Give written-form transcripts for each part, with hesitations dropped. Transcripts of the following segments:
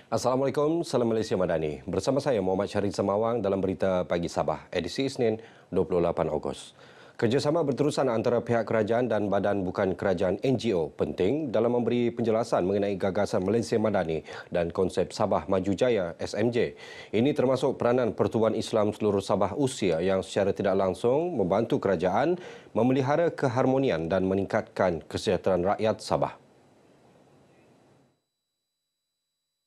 Assalamualaikum, salam Malaysia Madani. Bersama saya Muhammad Syarif Semawang dalam berita pagi Sabah, edisi Isnin 28 Ogos. Kerjasama berterusan antara pihak kerajaan dan badan bukan kerajaan NGO penting dalam memberi penjelasan mengenai gagasan Malaysia Madani dan konsep Sabah Maju Jaya SMJ. Ini termasuk peranan Pertubuhan Islam seluruh Sabah Usia yang secara tidak langsung membantu kerajaan memelihara keharmonian dan meningkatkan kesejahteraan rakyat Sabah.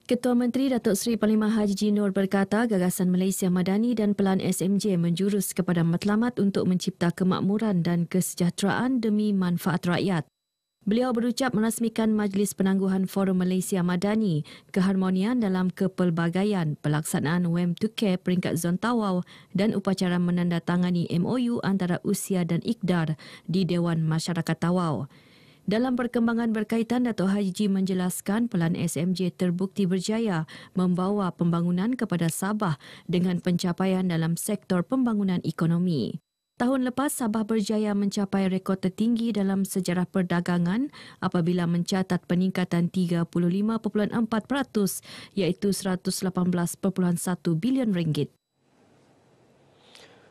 Ketua Menteri Datuk Seri Parlimen Haji Nur berkata gagasan Malaysia Madani dan Pelan SMJ menjurus kepada matlamat untuk mencipta kemakmuran dan kesejahteraan demi manfaat rakyat. Beliau berucap merasmikan Majlis Penangguhan Forum Malaysia Madani, keharmonian dalam kepelbagaian, pelaksanaan WEM2K peringkat Zon Tawau dan upacara menandatangani MOU antara Usia dan IKDAR di Dewan Masyarakat Tawau. Dalam perkembangan berkaitan, Datuk Haji menjelaskan Pelan SMJ terbukti berjaya membawa pembangunan kepada Sabah dengan pencapaian dalam sektor pembangunan ekonomi. Tahun lepas, Sabah berjaya mencapai rekod tertinggi dalam sejarah perdagangan apabila mencatat peningkatan 35.4% iaitu RM118.1 bilion.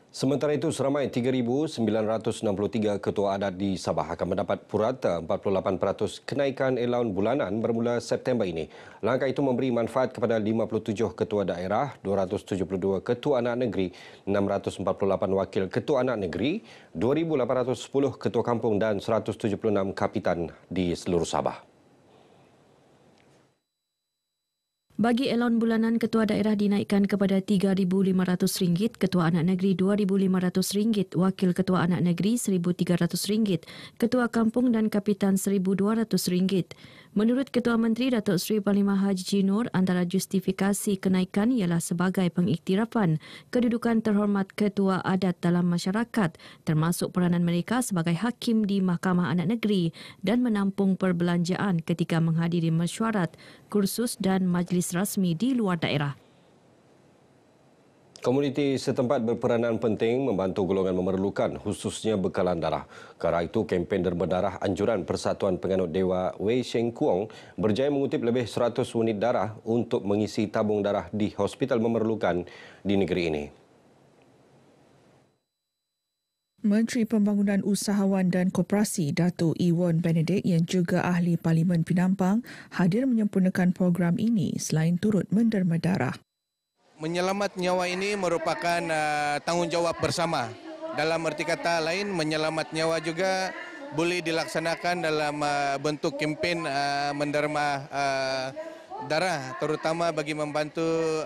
Sementara itu, seramai 3,963 ketua adat di Sabah akan mendapat purata 48% kenaikan allowance bulanan bermula September ini. Langkah itu memberi manfaat kepada 57 ketua daerah, 272 ketua anak negeri, 648 wakil ketua anak negeri, 2,810 ketua kampung dan 176 kapitan di seluruh Sabah. Bagi allowance bulanan, ketua daerah dinaikkan kepada RM3,500, ketua anak negeri RM2,500, wakil ketua anak negeri RM1,300, ketua kampung dan kapitan RM1,200. Menurut Ketua Menteri Datuk Seri Parlimen Haji Nur, antara justifikasi kenaikan ialah sebagai pengiktirafan kedudukan terhormat ketua adat dalam masyarakat, termasuk peranan mereka sebagai hakim di Mahkamah Anak Negeri dan menampung perbelanjaan ketika menghadiri mesyuarat, kursus dan majlis rasmi di luar daerah. Komuniti setempat berperanan penting membantu golongan memerlukan, khususnya bekalan darah. Kerana itu, kempen derma darah anjuran Persatuan Penganut Dewa Wei Sheng Kuong berjaya mengutip lebih 100 unit darah untuk mengisi tabung darah di hospital memerlukan di negeri ini. Menteri Pembangunan Usahawan dan Koperasi Datuk Ewan Benedict yang juga ahli Parlimen Penampang hadir menyempurnakan program ini selain turut menderma darah. Menyelamat nyawa ini merupakan tanggungjawab bersama. Dalam erti kata lain, menyelamat nyawa juga boleh dilaksanakan dalam bentuk kempen menderma darah, terutama bagi membantu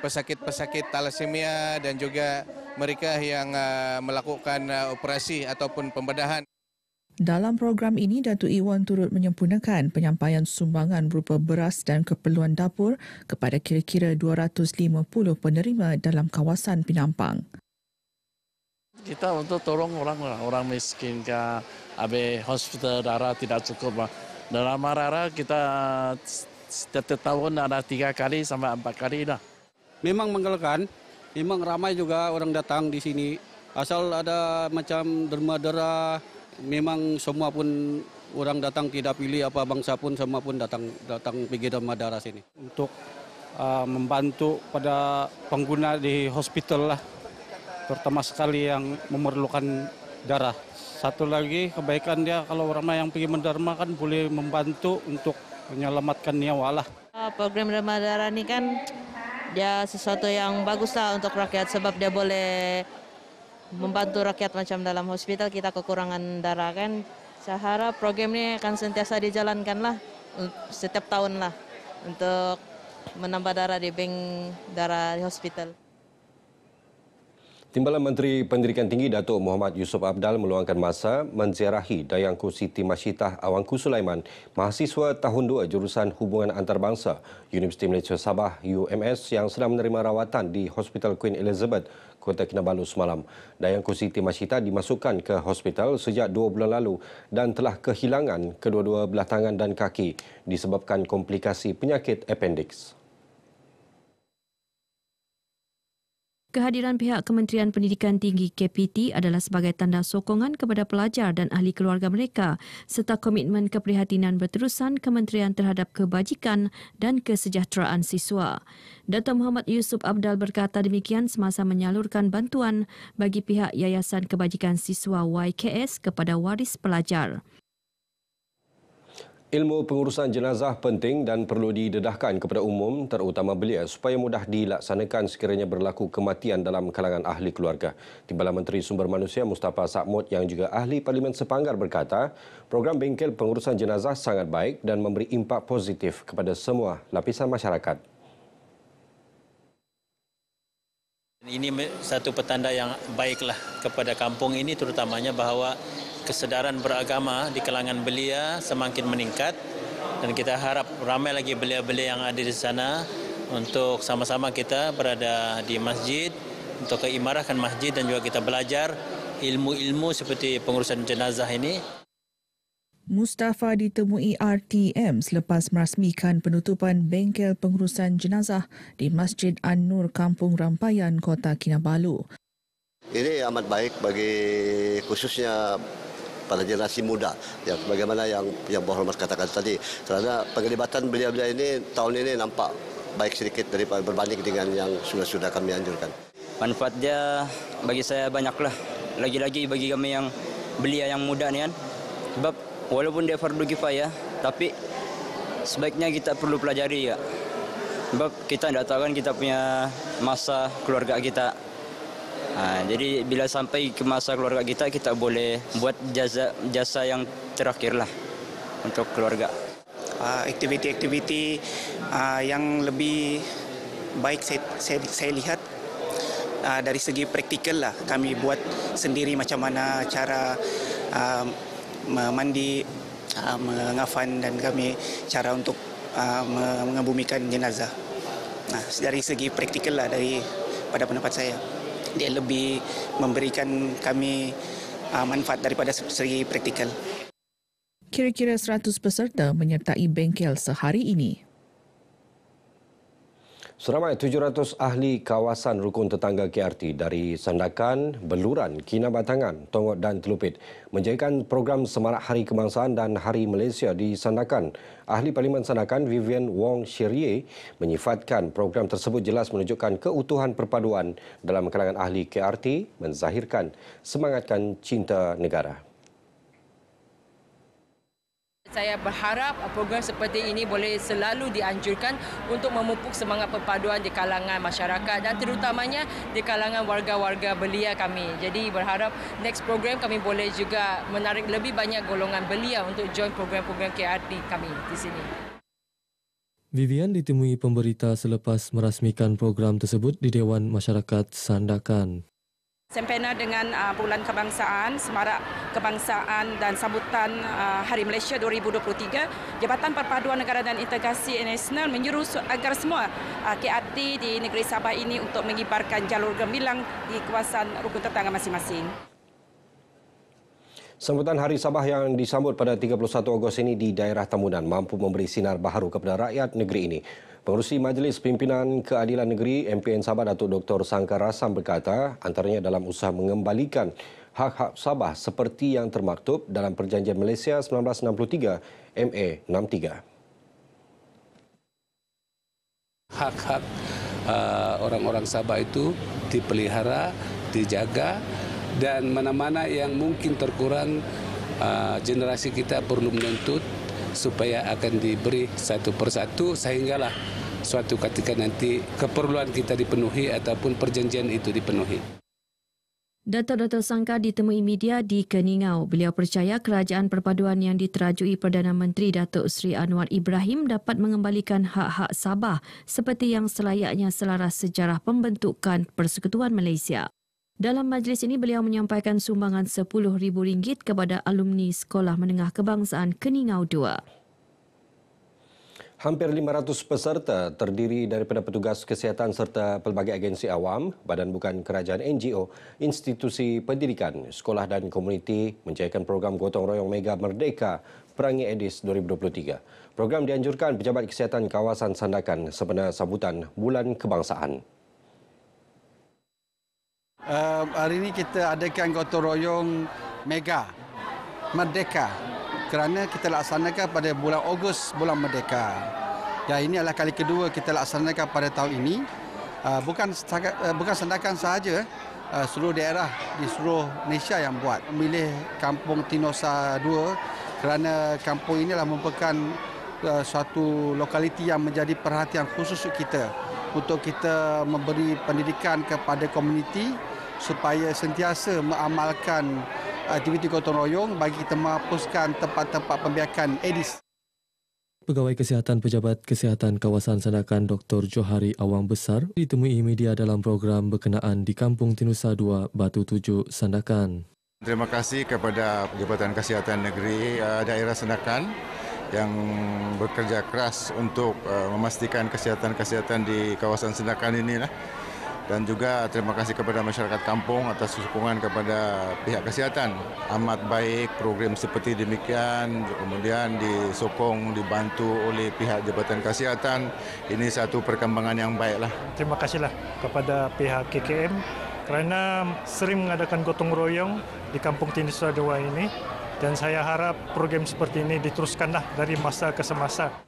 pesakit-pesakit thalassemia dan juga mereka yang melakukan operasi ataupun pembedahan. Dalam program ini, Datuk Ewan turut menyempurnakan penyampaian sumbangan berupa beras dan keperluan dapur kepada kira-kira 250 penerima dalam kawasan Penampang. Kita untuk tolong orang miskin ke habis hospital darah tidak cukup. Dalam darah kita setiap tahun ada 3 kali sampai 4 kali dah. Memang menggalakkan, memang ramai juga orang datang di sini. Asal ada macam derma darah, memang semua pun orang datang, tidak pilih apa bangsa pun, semua pun datang pergi derma darah sini. Untuk membantu pada pengguna di hospital lah, terutama sekali yang memerlukan darah. Satu lagi kebaikan dia kalau ramai yang pergi menderma kan boleh membantu untuk menyelamatkan nyawa lah. Program derma darah ini kan dia sesuatu yang bagus lah untuk rakyat sebab dia boleh membantu rakyat macam dalam hospital kita kekurangan darah kan. Saya harap program ini akan sentiasa dijalankan lah setiap tahun lah untuk menambah darah di bank darah di hospital. Timbalan Menteri Pendidikan Tinggi Datuk Muhammad Yusof Abdal meluangkan masa menziarahi Dayangku Siti Masyitah Awangku Sulaiman, mahasiswa tahun 2 jurusan Hubungan Antarabangsa Universiti Malaysia Sabah UMS yang sedang menerima rawatan di Hospital Queen Elizabeth, Kota Kinabalu semalam. Dayangku Siti Masyitah dimasukkan ke hospital sejak 2 bulan lalu dan telah kehilangan kedua-dua belah tangan dan kaki disebabkan komplikasi penyakit appendix. Kehadiran pihak Kementerian Pendidikan Tinggi KPT adalah sebagai tanda sokongan kepada pelajar dan ahli keluarga mereka serta komitmen keprihatinan berterusan Kementerian terhadap kebajikan dan kesejahteraan siswa. Dato' Muhammad Yusuf Abdal berkata demikian semasa menyalurkan bantuan bagi pihak Yayasan Kebajikan Siswa YKS kepada waris pelajar. Ilmu pengurusan jenazah penting dan perlu didedahkan kepada umum terutama belia supaya mudah dilaksanakan sekiranya berlaku kematian dalam kalangan ahli keluarga. Timbalan Menteri Sumber Manusia Mustafa Sakmud yang juga ahli Parlimen Sepanggar berkata, program bengkel pengurusan jenazah sangat baik dan memberi impak positif kepada semua lapisan masyarakat. Ini satu petanda yang baiklah kepada kampung ini, terutamanya bahawa kesedaran beragama di kalangan belia semakin meningkat dan kita harap ramai lagi belia-belia yang ada di sana untuk sama-sama kita berada di masjid untuk mengimarahkan masjid dan juga kita belajar ilmu-ilmu seperti pengurusan jenazah ini. Mustafa ditemui RTM selepas merasmikan penutupan bengkel pengurusan jenazah di Masjid An-Nur Kampung Rampayan, Kota Kinabalu. Ini amat baik bagi khususnya pada generasi muda, yang bagaimana yang berhormat katakan tadi, kerana penglibatan belia-belia ini tahun ini nampak baik sedikit daripada berbanding dengan yang sudah kami anjurkan. Manfaat dia bagi saya banyaklah, lagi-lagi bagi kami yang belia yang muda ni kan, sebab walaupun dia fardu kifayah, tapi sebaiknya kita perlu pelajari ya, sebab kita tidak tahu kan kita punya masa keluarga kita. Jadi bila sampai ke masa keluarga kita, kita boleh buat jasa yang terakhirlah untuk keluarga. Aktiviti-aktiviti yang lebih baik saya lihat dari segi praktikal lah. Kami buat sendiri macam mana cara mandi, mengafan dan kami cara untuk mengebumikan jenazah. Dari segi praktikal lah pada pendapat saya. Dia lebih memberikan kami manfaat daripada segi praktikal. Kira-kira 100 peserta menyertai bengkel sehari ini. Seramai 700 ahli kawasan rukun tetangga KRT dari Sandakan, Beluran, Kinabatangan, Tongot dan Telupit menjayakan program Semarak Hari Kebangsaan dan Hari Malaysia di Sandakan. Ahli Parlimen Sandakan Vivian Wong Sherie menyifatkan program tersebut jelas menunjukkan keutuhan perpaduan dalam kalangan ahli KRT menzahirkan semangatkan cinta negara. Saya berharap program seperti ini boleh selalu dianjurkan untuk memupuk semangat perpaduan di kalangan masyarakat dan terutamanya di kalangan warga-warga belia kami. Jadi berharap next program kami boleh juga menarik lebih banyak golongan belia untuk join program-program KRT kami di sini. Vivian ditemui pemberita selepas merasmikan program tersebut di Dewan Masyarakat Sandakan. Sempena dengan Bulan Kebangsaan, Semarak Kebangsaan dan sambutan Hari Malaysia 2023, Jabatan Perpaduan Negara dan Integrasi Nasional menyuruh agar semua KRT di negeri Sabah ini untuk mengibarkan jalur gemilang di kawasan rukun tetangga masing-masing. Sambutan Hari Sabah yang disambut pada 31 Ogos ini di daerah Tamunan mampu memberi sinar baharu kepada rakyat negeri ini. Pengerusi Majlis Pimpinan Keadilan Negeri MPN Sabah Datuk Dr. Sangkar Rasam berkata antaranya dalam usaha mengembalikan hak-hak Sabah seperti yang termaktub dalam Perjanjian Malaysia 1963 MA 63. Hak-hak orang-orang Sabah itu dipelihara, dijaga dan mana-mana yang mungkin terkurang generasi kita perlu menuntut supaya akan diberi satu persatu sehinggalah suatu ketika nanti keperluan kita dipenuhi ataupun perjanjian itu dipenuhi. Datuk Sangkar ditemui media di Keningau. Beliau percaya kerajaan perpaduan yang diterajui Perdana Menteri Datuk Seri Anwar Ibrahim dapat mengembalikan hak-hak Sabah seperti yang selayaknya selaras sejarah pembentukan Persekutuan Malaysia. Dalam majlis ini, beliau menyampaikan sumbangan RM10,000 kepada alumni Sekolah Menengah Kebangsaan Keningau II. Hampir 500 peserta terdiri daripada petugas kesihatan serta pelbagai agensi awam, badan bukan kerajaan NGO, institusi pendidikan, sekolah dan komuniti menjayakan program Gotong Royong Mega Merdeka Perangi Edis 2023. Program dianjurkan Pejabat Kesihatan Kawasan Sandakan sempena sambutan Bulan Kebangsaan. Hari ini kita adakan gotong royong mega Merdeka kerana kita laksanakan pada bulan Ogos, bulan Merdeka. Dan ini adalah kali kedua kita laksanakan pada tahun ini. Bukan Sandakan sahaja, seluruh daerah di seluruh Malaysia yang buat. Memilih Kampung Tinosa 2 kerana kampung inilah merupakan suatu lokaliti yang menjadi perhatian khusus kita untuk kita memberi pendidikan kepada komuniti supaya sentiasa mengamalkan aktiviti gotong royong bagi kita menghapuskan tempat-tempat pembiakan Aedes. Pegawai Kesihatan Pejabat Kesihatan Kawasan Sandakan Dr. Johari Awang Besar ditemui media dalam program berkenaan di Kampung Tinusa 2, Batu Tujuh, Sandakan. Terima kasih kepada Jabatan Kesihatan Negeri Daerah Sandakan yang bekerja keras untuk memastikan kesihatan di kawasan Sandakan inilah. Dan juga terima kasih kepada masyarakat kampung atas sokongan kepada pihak kesihatan. Amat baik program seperti demikian, kemudian disokong, dibantu oleh pihak Jabatan Kesihatan. Ini satu perkembangan yang baiklah. Terima kasihlah kepada pihak KKM kerana sering mengadakan gotong royong di Kampung Tinusa 2 ini. Dan saya harap program seperti ini diteruskanlah dari masa ke semasa.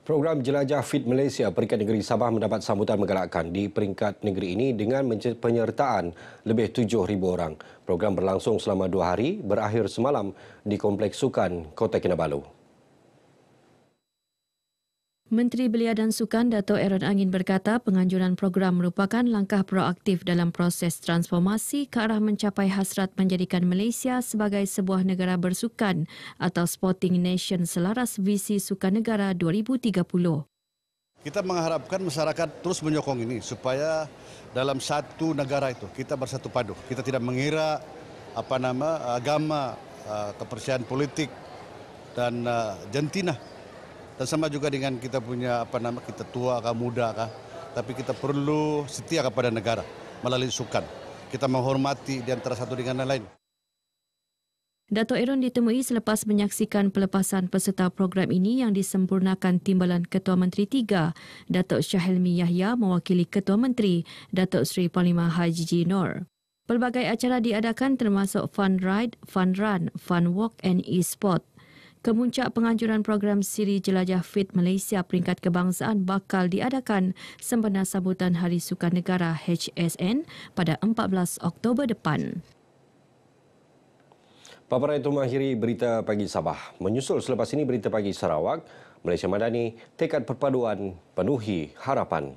Program Jelajah Fit Malaysia Peringkat Negeri Sabah mendapat sambutan menggalakkan di peringkat negeri ini dengan penyertaan lebih 7,000 orang. Program berlangsung selama 2 hari, berakhir semalam di Kompleks Sukan Kota Kinabalu. Menteri Belia dan Sukan Dato' Aaron Angin berkata penganjuran program merupakan langkah proaktif dalam proses transformasi ke arah mencapai hasrat menjadikan Malaysia sebagai sebuah negara bersukan atau sporting nation selaras visi Sukan Negara 2030. Kita mengharapkan masyarakat terus menyokong ini supaya dalam satu negara itu kita bersatu padu. Kita tidak mengira agama, kepercayaan politik dan jantina. Dan sama juga dengan kita punya kita tua kah, muda kah, tapi kita perlu setia kepada negara melalui sukan. Kita menghormati di antara satu dengan yang lain. Dato' Aaron ditemui selepas menyaksikan pelepasan peserta program ini yang disempurnakan Timbalan Ketua Menteri 3, Datuk Syahilmi Yahya mewakili Ketua Menteri, Datuk Seri Panglima Haji Nur. Pelbagai acara diadakan termasuk Fun Ride, Fun Run, Fun Walk and e-sport. Kemuncak penganjuran program Siri Jelajah Fit Malaysia Peringkat Kebangsaan bakal diadakan sempena sambutan Hari Sukan Negara HSN pada 14 Oktober depan. Paparan itu mengakhiri Berita Pagi Sabah. Menyusul selepas ini Berita Pagi Sarawak, Malaysia Madani, tekad perpaduan penuhi harapan.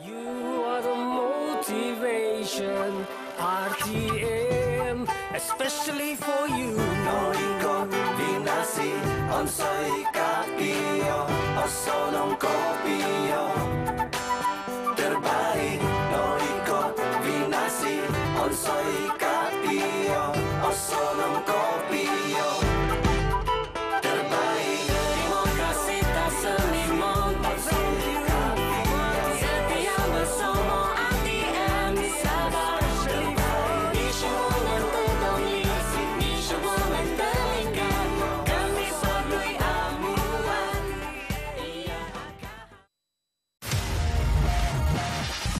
You are the motivation, RTM, especially for you. Kombinasi onsoi kapio, osonong kopio.